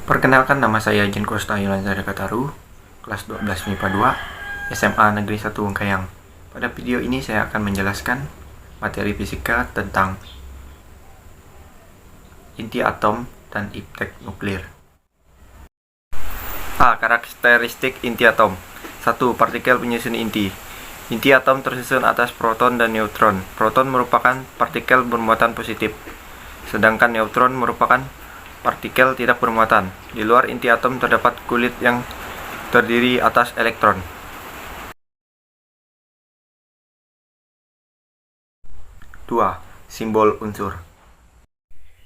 Perkenalkan, nama saya Jen Kosta Yulanzada Kataru, kelas 12 MIPA 2, SMA Negeri 1 Bengkayang. Pada video ini saya akan menjelaskan materi fisika tentang inti atom dan iptek nuklir. A. Karakteristik inti atom. 1. Partikel penyusun inti. Inti atom tersusun atas proton dan neutron. Proton merupakan partikel bermuatan positif, sedangkan neutron merupakan partikel tidak bermuatan. Di luar inti atom terdapat kulit yang terdiri atas elektron. Dua. Simbol unsur.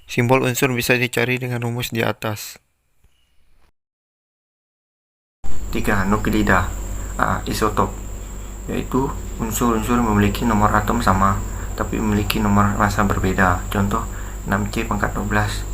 Simbol unsur bisa dicari dengan rumus di atas. 3. Nuklida. A. Isotop, yaitu unsur-unsur memiliki nomor atom sama tapi memiliki nomor massa berbeda. Contoh 6C⁻12,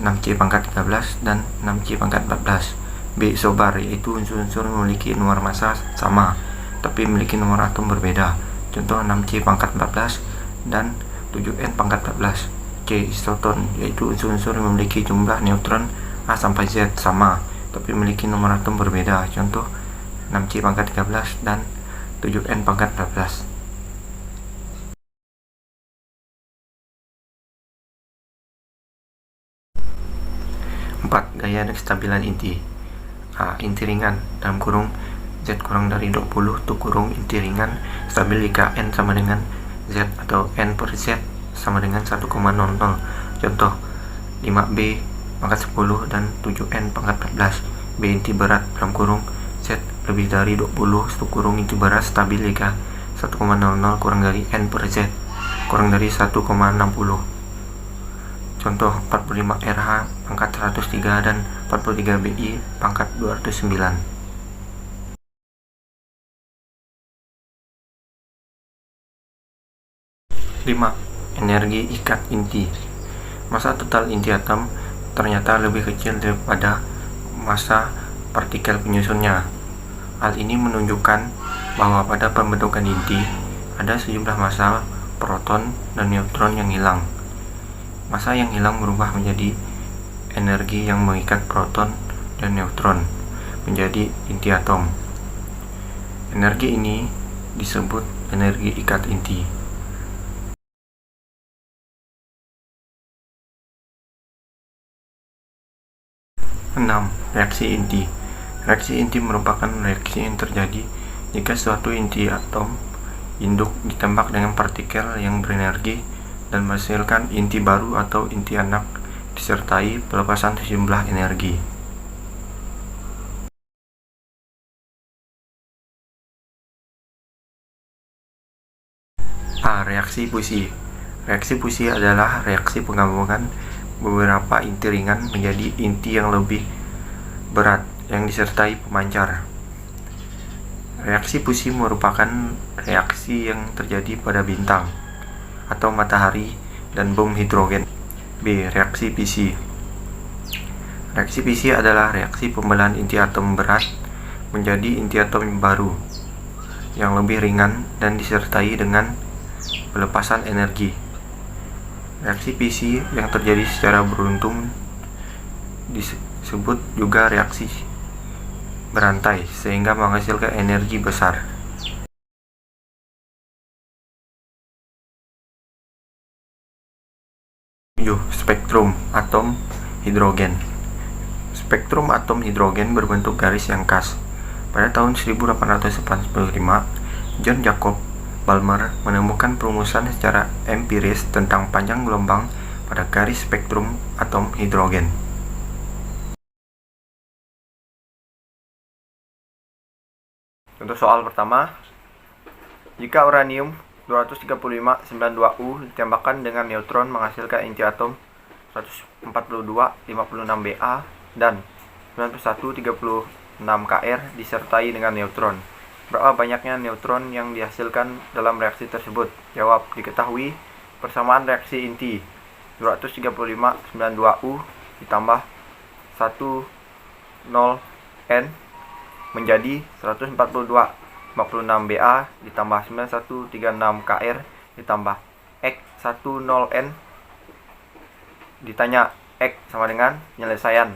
6C⁻13, dan 6C⁻14. B. Isobar, yaitu unsur-unsur memiliki nomor massa sama tapi memiliki nomor atom berbeda. Contoh 6C⁻14 dan 7N⁻14. C. Isoton, yaitu unsur-unsur memiliki jumlah neutron A sampai Z sama tapi memiliki nomor atom berbeda. Contoh 6C⁻13 dan 7N⁻14. 4. Gaya dan kestabilan inti. A. Inti ringan dalam kurung Z kurang dari 20 tuh kurung inti ringan stabil jika N sama dengan Z atau N per Z sama dengan 1,00. Contoh 5B pangkat 10 dan 7N⁻14. B. Inti berat dalam kurung Z lebih dari 20 tuh kurung inti berat stabil jika 1,00 kurang dari N per Z kurang dari 1,60. Contoh 45 RH pangkat 103 dan 43 BI pangkat 209. 5. Energi ikat inti. Massa total inti atom ternyata lebih kecil daripada massa partikel penyusunnya. Hal ini menunjukkan bahwa pada pembentukan inti ada sejumlah massa proton dan neutron yang hilang. Massa yang hilang berubah menjadi energi yang mengikat proton dan neutron menjadi inti atom. Energi ini disebut energi ikat inti. 6. Reaksi inti. Reaksi inti merupakan reaksi yang terjadi jika suatu inti atom induk ditembak dengan partikel yang berenergi dan menghasilkan inti baru atau inti anak disertai pelepasan sejumlah energi. A. Reaksi fusi. Reaksi fusi adalah reaksi penggabungan beberapa inti ringan menjadi inti yang lebih berat yang disertai pemancar. Reaksi fusi merupakan reaksi yang terjadi pada bintang atau matahari dan bom hidrogen. B. Reaksi fisi. Reaksi fisi adalah reaksi pembelahan inti atom berat menjadi inti atom baru yang lebih ringan dan disertai dengan pelepasan energi. Reaksi fisi yang terjadi secara beruntun disebut juga reaksi berantai sehingga menghasilkan energi besar. 7. Spektrum atom hidrogen. Spektrum atom hidrogen berbentuk garis yang khas. Pada tahun 1845, John Jacob Balmer menemukan perumusan secara empiris tentang panjang gelombang pada garis spektrum atom hidrogen. Contoh soal pertama, jika uranium 235-92U ditembakkan dengan neutron menghasilkan inti atom 142-56Ba dan 91-36Kr disertai dengan neutron. Berapa banyaknya neutron yang dihasilkan dalam reaksi tersebut? Jawab. Diketahui persamaan reaksi inti 235-92U ditambah 10N menjadi 142-56Ba ditambah 9136Kr ditambah X10N. Ditanya X sama dengan penyelesaian.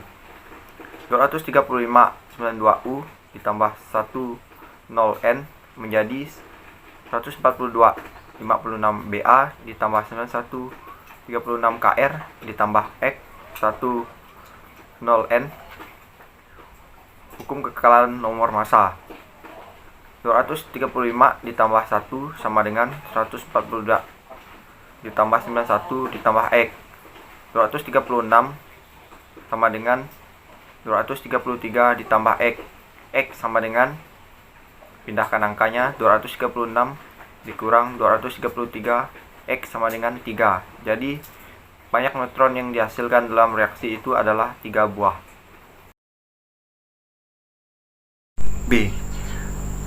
235,92U ditambah 10N menjadi 142,56BA ditambah 91,36KR ditambah X 10N. Hukum kekekalan nomor massa. 235 ditambah 1 sama dengan 142 ditambah 91 ditambah X. 236 sama dengan 233 ditambah X. X sama dengan, pindahkan angkanya, 236 dikurang 233, X sama dengan 3. Jadi banyak neutron yang dihasilkan dalam reaksi itu adalah 3 buah. B.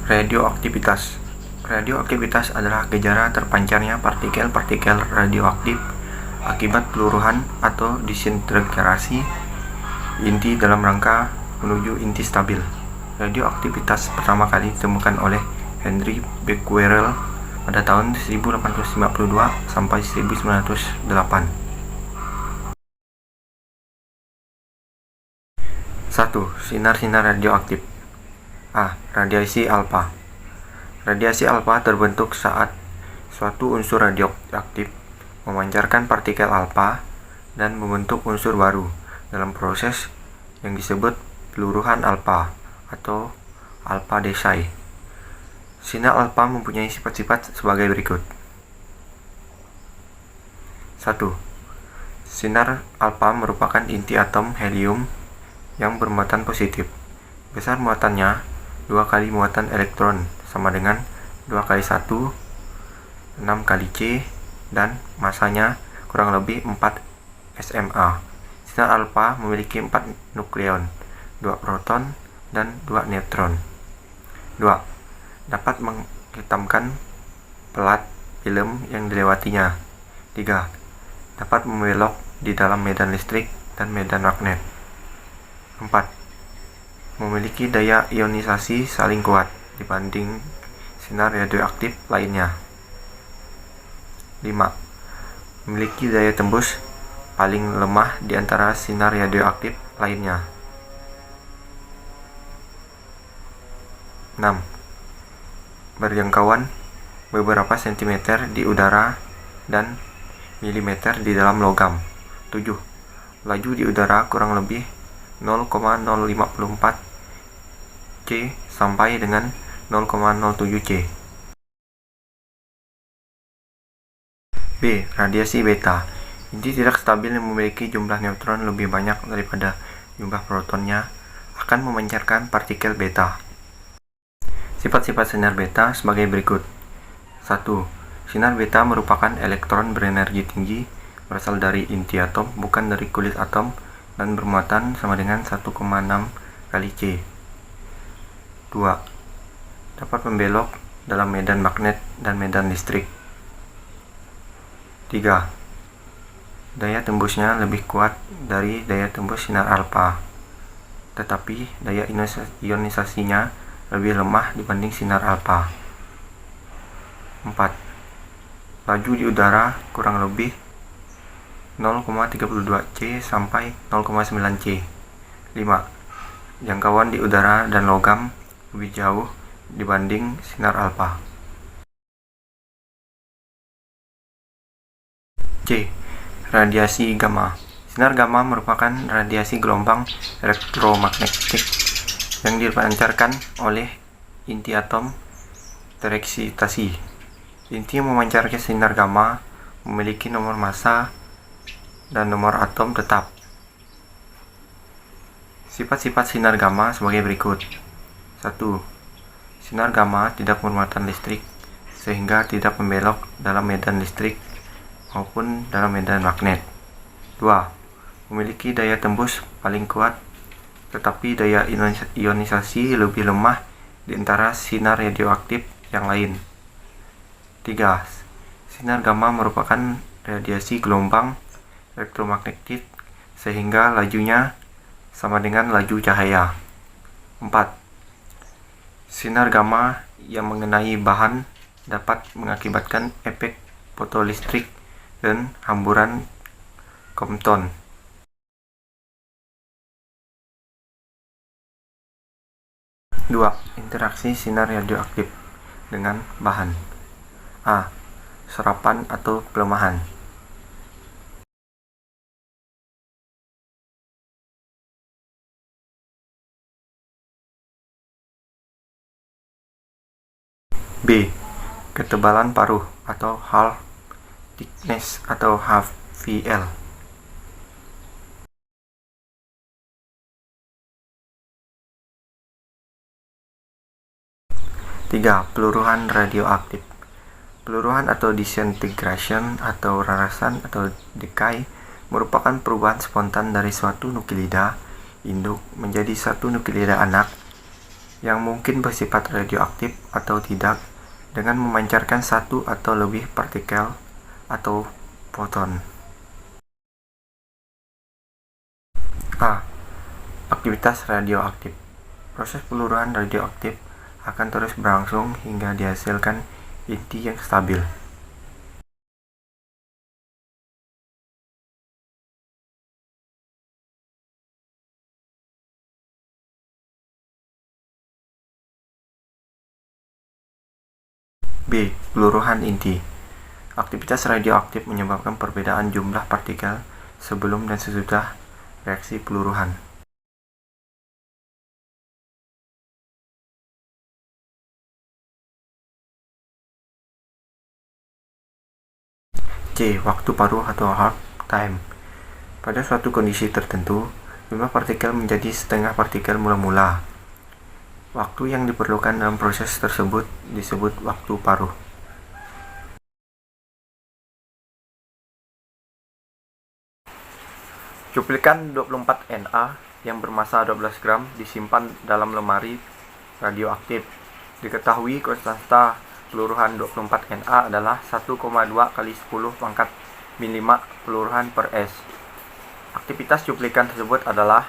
Radioaktivitas. Radioaktivitas adalah gejala terpancarnya partikel-partikel radioaktif akibat peluruhan atau disintegrasi inti dalam rangka menuju inti stabil. Radioaktivitas pertama kali ditemukan oleh Henry Becquerel pada tahun 1852 sampai 1908. 1. Sinar-sinar radioaktif. A. Radiasi alfa. Radiasi alfa terbentuk saat suatu unsur radioaktif memancarkan partikel alfa dan membentuk unsur baru dalam proses yang disebut peluruhan alfa atau alpha Desi. Sinar alfa mempunyai sifat-sifat sebagai berikut. 1. Sinar alfa merupakan inti atom helium yang bermuatan positif. Besar muatannya 2 kali muatan elektron sama dengan 2 kali 1, 6 kali C, dan masanya kurang lebih 4 SMA. Sinar alfa memiliki 4 nukleon, 2 proton, dan 2 neutron. 2. Dapat menghitamkan pelat film yang dilewatinya. 3. Dapat membelok di dalam medan listrik dan medan magnet. 4. Memiliki daya ionisasi saling kuat dibanding sinar radioaktif lainnya. 5. Memiliki daya tembus paling lemah di antara sinar radioaktif lainnya. 6. Berjangkauan beberapa sentimeter di udara dan milimeter di dalam logam. 7. Laju di udara kurang lebih 0,054 C sampai dengan 0,07 C. B. Radiasi beta. Inti tidak stabil yang memiliki jumlah neutron lebih banyak daripada jumlah protonnya akan memancarkan partikel beta. Sifat-sifat sinar beta sebagai berikut. 1. Sinar beta merupakan elektron berenergi tinggi, berasal dari inti atom, bukan dari kulit atom, dan bermuatan sama dengan 1,6 kali C. 2. Dapat membelok dalam medan magnet dan medan listrik. 3. Daya tembusnya lebih kuat dari daya tembus sinar alfa, tetapi daya ionisasinya lebih lemah dibanding sinar alfa. 4. Laju di udara kurang lebih 0,32 C sampai 0,9 C. 5. Jangkauan di udara dan logam lebih jauh dibanding sinar alfa. C. Radiasi gamma. Sinar gamma merupakan radiasi gelombang elektromagnetik yang dipancarkan oleh inti atom tereksitasi. Inti yang memancarkan sinar gamma memiliki nomor massa dan nomor atom tetap. Sifat-sifat sinar gamma sebagai berikut. 1. Sinar gamma tidak bermuatan listrik sehingga tidak membelok dalam medan listrik maupun dalam medan magnet. 2. Memiliki daya tembus paling kuat tetapi daya ionisasi lebih lemah di antara sinar radioaktif yang lain. 3. Sinar gamma merupakan radiasi gelombang elektromagnetik sehingga lajunya sama dengan laju cahaya. 4. Sinar gamma yang mengenai bahan dapat mengakibatkan efek fotolistrik dan hamburan Compton. 2. Interaksi sinar radioaktif dengan bahan. A. Serapan atau pelemahan. B. Ketebalan paruh atau half thickness atau HVL. 3. Peluruhan radioaktif. Peluruhan atau disintegration atau rerasan atau decay merupakan perubahan spontan dari suatu nuklida induk menjadi satu nuklida anak yang mungkin bersifat radioaktif atau tidak dengan memancarkan satu atau lebih partikel atau foton. A. Aktivitas radioaktif. Proses peluruhan radioaktif akan terus berlangsung hingga dihasilkan inti yang stabil. B. Peluruhan inti. Aktivitas radioaktif menyebabkan perbedaan jumlah partikel sebelum dan sesudah reaksi peluruhan. C. Waktu paruh atau half time. Pada suatu kondisi tertentu, jumlah partikel menjadi setengah partikel mula-mula. Waktu yang diperlukan dalam proses tersebut disebut waktu paruh. Cuplikan 24 Na yang bermassa 12 gram disimpan dalam lemari radioaktif. Diketahui konstanta peluruhan 24 Na adalah 1,2 kali 10 pangkat min 5 peluruhan per S. Aktivitas cuplikan tersebut adalah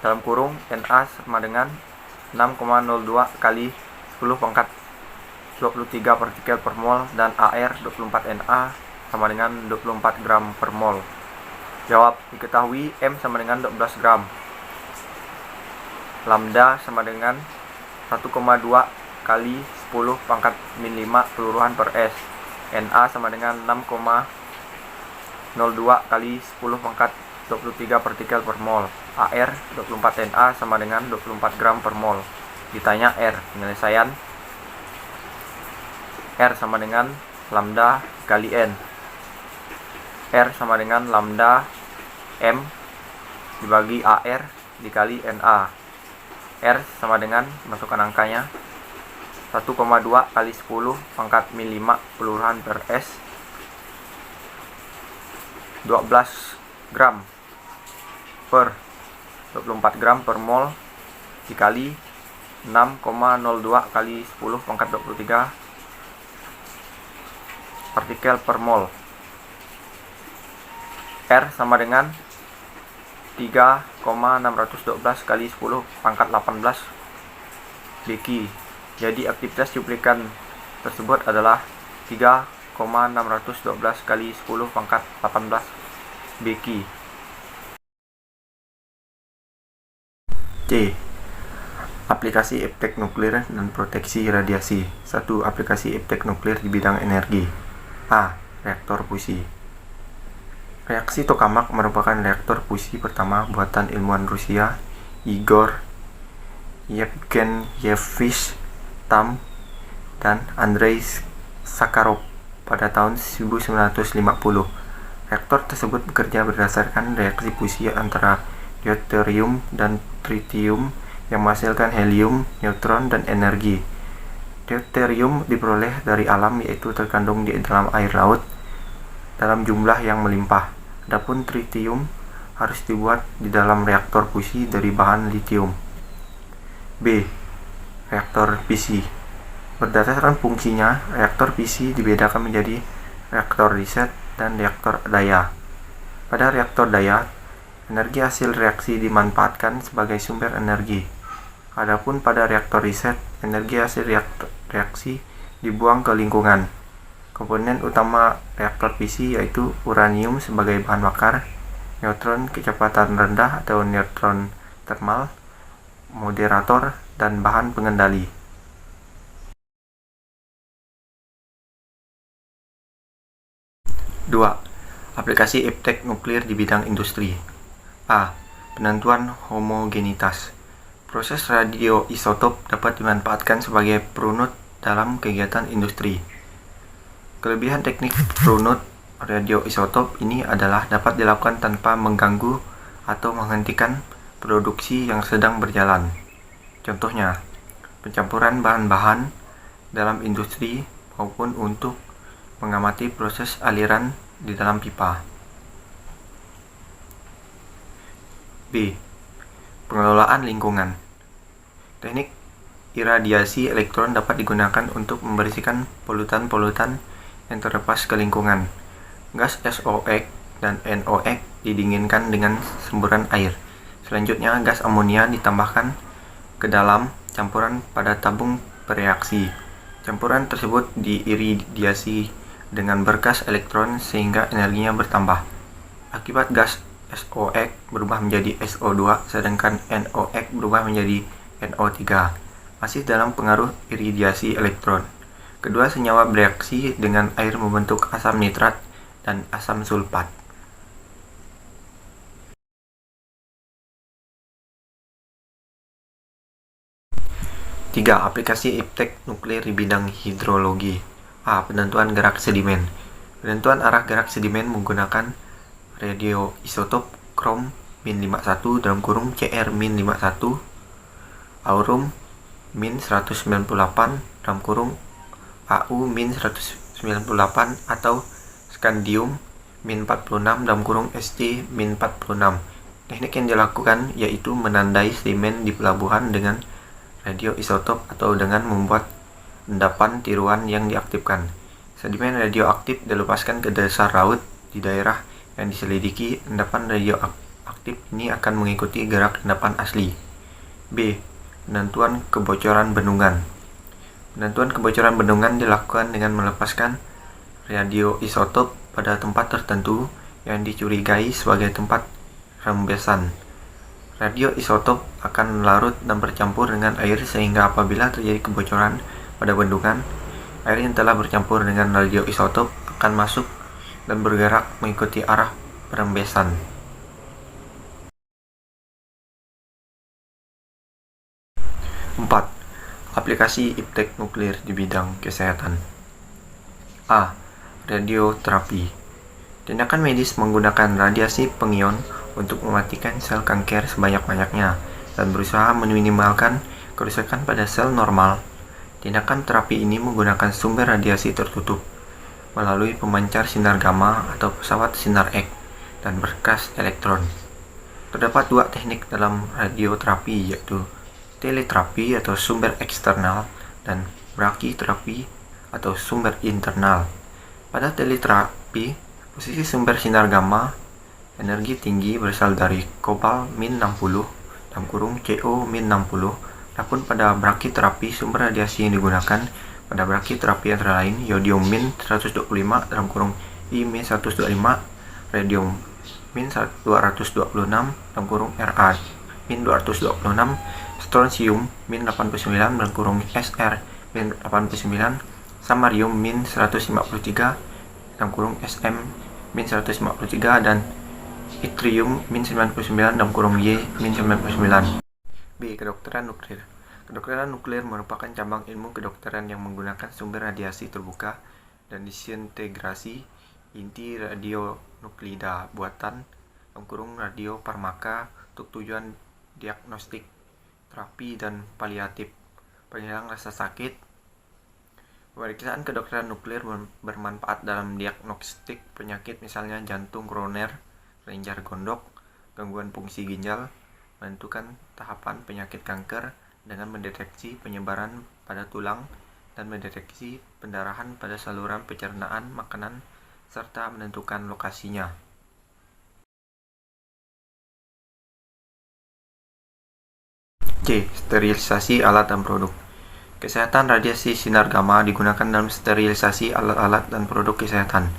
dalam kurung Na sama dengan 6,02 kali 10 pangkat 23 partikel per mol dan AR 24 Na sama dengan 24 gram per mol. Jawab, diketahui M sama dengan 12 gram. Lambda sama dengan 1,2 kali 10 pangkat min 5 peluruhan per S. Na sama dengan 6,02 kali 10 pangkat 23 partikel per mol. AR 24 Na sama dengan 24 gram per mol. Ditanya R, penyelesaian R sama dengan lambda kali N. R sama dengan lambda M dibagi AR dikali Na. R sama dengan, masukkan angkanya, 1,2 kali 10 pangkat min 5 peluruhan per S, 12 gram per 24 gram per mol dikali 6,02 kali 10 pangkat 23 partikel per mol. R sama dengan 3,612 kali 10 pangkat 18 Bq. Jadi aktivitas cuplikan tersebut adalah 3,612 kali 10 pangkat 18 Bq. C. Aplikasi iptek nuklir dan proteksi radiasi. 1. Aplikasi iptek nuklir di bidang energi. A. Reaktor fusi. Reaksi tokamak merupakan reaktor fusi pertama buatan ilmuwan Rusia Igor Yevgenyevich Tamm dan Andrei Sakharov pada tahun 1950. Reaktor tersebut bekerja berdasarkan reaksi fusi antara deuterium dan tritium yang menghasilkan helium, neutron, dan energi. Deuterium diperoleh dari alam, yaitu terkandung di dalam air laut dalam jumlah yang melimpah. Adapun tritium harus dibuat di dalam reaktor fusi dari bahan litium. B. Reaktor fisi. Berdasarkan fungsinya, reaktor fisi dibedakan menjadi reaktor riset dan reaktor daya. Pada reaktor daya, energi hasil reaksi dimanfaatkan sebagai sumber energi. Adapun pada reaktor riset, energi hasil reaksi dibuang ke lingkungan. Komponen utama reaktor fisi yaitu uranium sebagai bahan bakar, neutron kecepatan rendah atau neutron thermal, moderator, dan bahan pengendali. Dua. Aplikasi iptek nuklir di bidang industri. A. Penentuan homogenitas. Proses radioisotop dapat dimanfaatkan sebagai perunut dalam kegiatan industri. Kelebihan teknik perunut radioisotop ini adalah dapat dilakukan tanpa mengganggu atau menghentikan produksi yang sedang berjalan. Contohnya, pencampuran bahan-bahan dalam industri maupun untuk mengamati proses aliran di dalam pipa. B. Pengelolaan lingkungan. Teknik iradiasi elektron dapat digunakan untuk membersihkan polutan-polutan yang terlepas ke lingkungan. Gas SOx dan NOx didinginkan dengan semburan air. Selanjutnya, gas amonia ditambahkan ke dalam campuran pada tabung bereaksi. Campuran tersebut diiridiasi dengan berkas elektron sehingga energinya bertambah. Akibat gas SOx berubah menjadi SO2 sedangkan NOx berubah menjadi NO3. Masih dalam pengaruh iridiasi elektron, kedua senyawa bereaksi dengan air membentuk asam nitrat dan asam sulfat. Tiga. Aplikasi iptek nuklir di bidang hidrologi. A. Penentuan gerak sedimen. Penentuan arah gerak sedimen menggunakan radioisotop krom -51 (Cr-51), aurum -198 (Au-198) atau scandium -46 (St-46). Teknik yang dilakukan yaitu menandai sedimen di pelabuhan dengan radioisotop atau dengan membuat endapan tiruan yang diaktifkan. Sedimen radioaktif dilepaskan ke dasar laut di daerah yang diselidiki. Endapan radioaktif ini akan mengikuti gerak endapan asli. B. Penentuan kebocoran bendungan. Penentuan kebocoran bendungan dilakukan dengan melepaskan radioisotop pada tempat tertentu yang dicurigai sebagai tempat rembesan. Radioisotop akan larut dan bercampur dengan air sehingga apabila terjadi kebocoran pada bendungan, air yang telah bercampur dengan radioisotop akan masuk dan bergerak mengikuti arah perembesan. Empat. Aplikasi iptek nuklir di bidang kesehatan. A. Radioterapi. Tindakan medis menggunakan radiasi pengion untuk mematikan sel kanker sebanyak-banyaknya dan berusaha meminimalkan kerusakan pada sel normal. Tindakan terapi ini menggunakan sumber radiasi tertutup melalui pemancar sinar gamma atau pesawat sinar X dan berkas elektron. Terdapat dua teknik dalam radioterapi, yaitu teleterapi atau sumber eksternal dan brachytherapy atau sumber internal. Pada teleterapi, posisi sumber sinar gamma energi tinggi berasal dari kobalt -60 (Co-60). Adapun pada brachytherapy, sumber radiasi yang digunakan pada brachytherapy antara lain yodium -125 (I-125), radium -226 (Ra-226), strontium -89 (Sr-89), samarium -153 (Sm-153), dan yttrium -99 (Y-99). B. Kedokteran nuklir. Kedokteran nuklir merupakan cabang ilmu kedokteran yang menggunakan sumber radiasi terbuka dan disintegrasi inti radionuklida buatan radiofarmaka untuk tujuan diagnostik, terapi, dan paliatif, penghilang rasa sakit. Pemeriksaan kedokteran nuklir bermanfaat dalam diagnostik penyakit misalnya jantung koroner, kelenjar gondok, gangguan fungsi ginjal, menentukan tahapan penyakit kanker dengan mendeteksi penyebaran pada tulang dan mendeteksi pendarahan pada saluran pencernaan makanan serta menentukan lokasinya. C. Sterilisasi alat dan produk. Kesehatan radiasi sinar gamma digunakan dalam sterilisasi alat-alat dan produk kesehatan.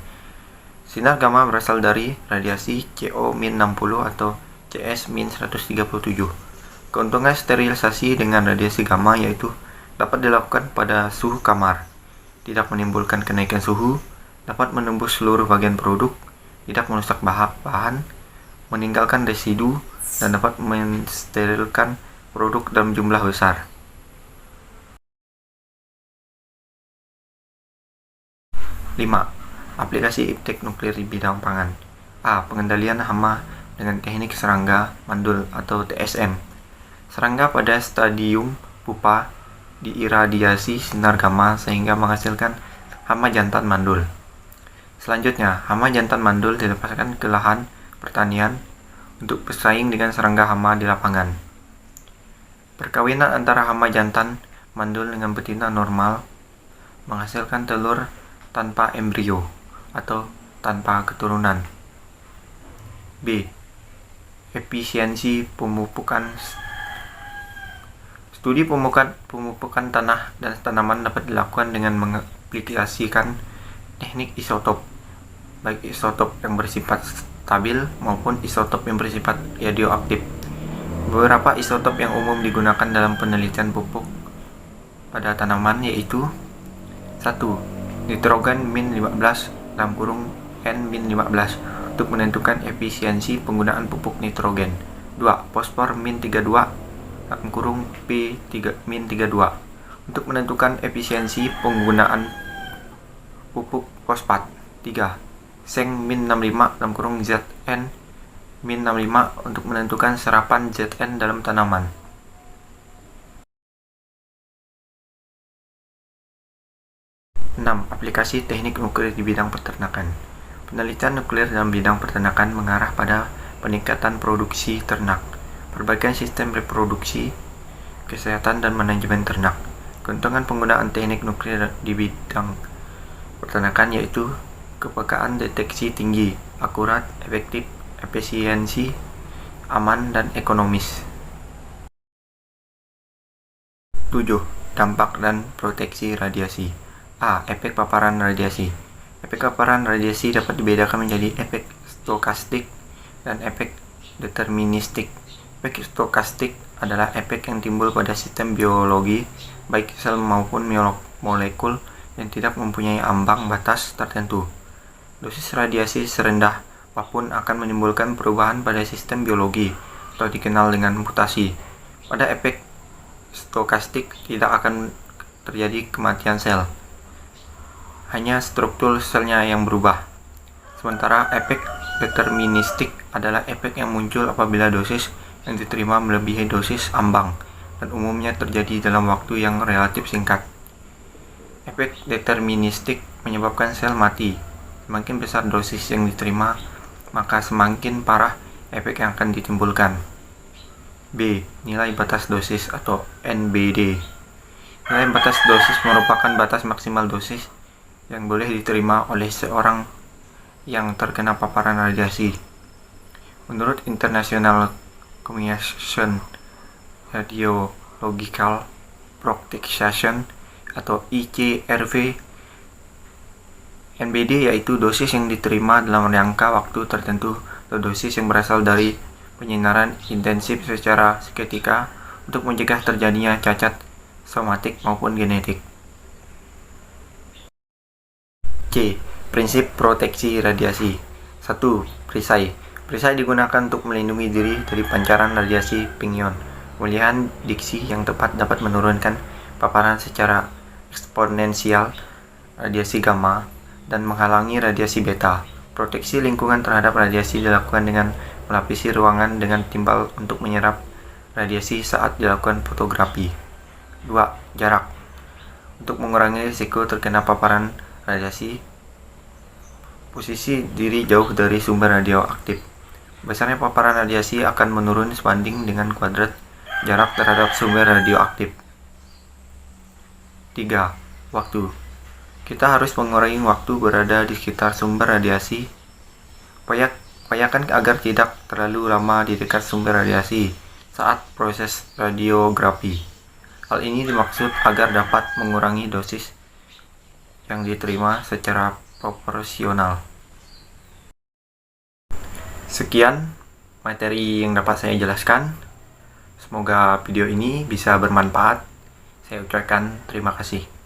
Sinar gamma berasal dari radiasi Co-60 atau CS-137. Keuntungan sterilisasi dengan radiasi gamma yaitu dapat dilakukan pada suhu kamar, tidak menimbulkan kenaikan suhu, dapat menembus seluruh bagian produk, tidak merusak bahan, meninggalkan residu, dan dapat mensterilkan produk dalam jumlah besar. 5. Aplikasi iptek nuklir di bidang pangan. A. Pengendalian hama dengan teknik serangga mandul atau TSM. Serangga pada stadium pupa diiradiasi sinar gamma sehingga menghasilkan hama jantan mandul. Selanjutnya, hama jantan mandul dilepaskan ke lahan pertanian untuk bersaing dengan serangga hama di lapangan. Perkawinan antara hama jantan mandul dengan betina normal menghasilkan telur tanpa embrio atau tanpa keturunan. B. Efisiensi pemupukan. Studi pemupukan tanah dan tanaman dapat dilakukan dengan mengaplikasikan teknik isotop, baik isotop yang bersifat stabil maupun isotop yang bersifat radioaktif. Beberapa isotop yang umum digunakan dalam penelitian pupuk pada tanaman yaitu 1. Nitrogen -15 (N-15) untuk menentukan efisiensi penggunaan pupuk nitrogen. 2. Fosfor -32 (P-32) untuk menentukan efisiensi penggunaan pupuk fosfat. 3. Seng -65 (Zn-65) untuk menentukan serapan Zn dalam tanaman. 6. Aplikasi teknik nuklir di bidang peternakan. Penelitian nuklir dalam bidang peternakan mengarah pada peningkatan produksi ternak, perbaikan sistem reproduksi, kesehatan dan manajemen ternak. Keuntungan penggunaan teknik nuklir di bidang peternakan yaitu kepekaan deteksi tinggi, akurat, efektif, efisiensi, aman, dan ekonomis. 7. Dampak dan proteksi radiasi. A. Efek paparan radiasi. Efek paparan radiasi dapat dibedakan menjadi efek stokastik dan efek deterministik. Efek stokastik adalah efek yang timbul pada sistem biologi, baik sel maupun molekul, yang tidak mempunyai ambang batas tertentu. Dosis radiasi serendah apapun akan menimbulkan perubahan pada sistem biologi, atau dikenal dengan mutasi. Pada efek stokastik tidak akan terjadi kematian sel, hanya struktur selnya yang berubah. Sementara efek deterministik adalah efek yang muncul apabila dosis yang diterima melebihi dosis ambang dan umumnya terjadi dalam waktu yang relatif singkat. Efek deterministik menyebabkan sel mati. Semakin besar dosis yang diterima, maka semakin parah efek yang akan ditimbulkan. B. Nilai batas dosis atau NBD. Nilai batas dosis merupakan batas maksimal dosis yang boleh diterima oleh seorang yang terkena paparan radiasi. Menurut International Commission Radiological Protection atau ICRP, NBD yaitu dosis yang diterima dalam jangka waktu tertentu atau dosis yang berasal dari penyinaran intensif secara seketika untuk mencegah terjadinya cacat somatik maupun genetik. C. Prinsip proteksi radiasi. 1. Perisai. Perisai digunakan untuk melindungi diri dari pancaran radiasi pion. Pemilihan diksi yang tepat dapat menurunkan paparan secara eksponensial radiasi gamma dan menghalangi radiasi beta. Proteksi lingkungan terhadap radiasi dilakukan dengan melapisi ruangan dengan timbal untuk menyerap radiasi saat dilakukan fotografi. 2. Jarak. Untuk mengurangi risiko terkena paparan radiasi, posisi diri jauh dari sumber radioaktif. Besarnya paparan radiasi akan menurun sebanding dengan kuadrat jarak terhadap sumber radioaktif. 3. Waktu. Kita harus mengurangi waktu berada di sekitar sumber radiasi. Upayakan agar tidak terlalu lama di dekat sumber radiasi saat proses radiografi. Hal ini dimaksud agar dapat mengurangi dosis yang diterima secara proporsional. Sekian materi yang dapat saya jelaskan. Semoga video ini bisa bermanfaat. Saya ucapkan terima kasih.